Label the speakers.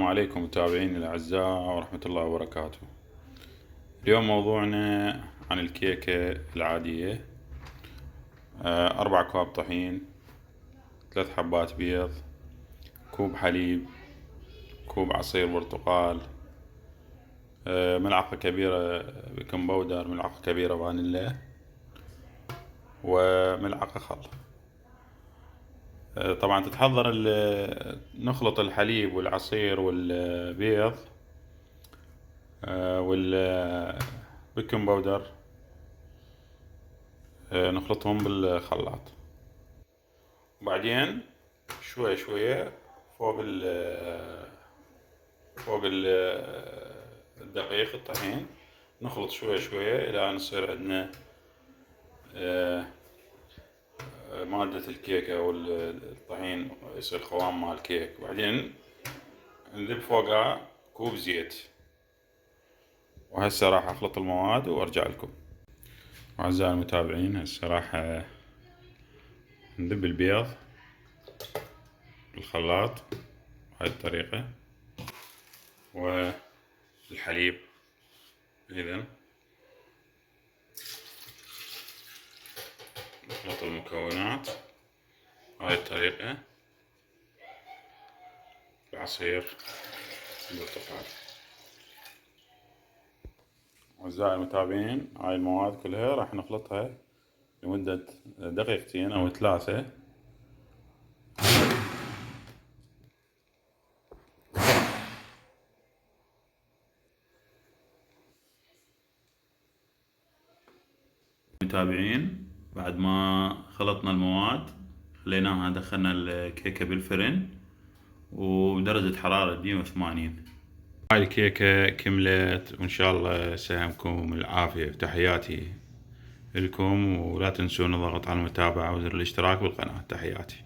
Speaker 1: السلام عليكم متابعيني الأعزاء ورحمة الله وبركاته. اليوم موضوعنا عن الكيكة العادية. 4 أكواب طحين، 3 حبات بيض، كوب حليب، كوب عصير برتقال، ملعقة كبيرة بيكنج باودر، ملعقة كبيرة فانيلا، وملعقة خل. طبعا نخلط الحليب والعصير والبيض والبيكنج باودر، نخلطهم بالخلاط، وبعدين شوية شوية فوق الدقيق الطحين، نخلط شوية شوية إلى أن يصير عندنا مادة الكيكة أو الطحين يصير قوام مال الكيك. وبعدين نذب فوقها كوب زيت. وهسه راح أخلط المواد وأرجع لكم. أعزائي المتابعين، هسه راح نذب البيض بالخلاط بهاي الطريقة، والحليب إذن. نخلط المكونات بهاي الطريقة، العصير البرتقال. أعزائي المتابعين، هاي المواد كلها راح نخلطها لمدة 2 أو 3 متابعين. بعد ما خلطنا المواد خليناها، دخلنا الكيكة بالفرن وبدرجة حرارة 180. هاي الكيكة كملت، وإن شاء الله سهمكم العافية. تحياتي لكم، ولا تنسون الضغط على المتابعة وزر الاشتراك بالقناة. تحياتي.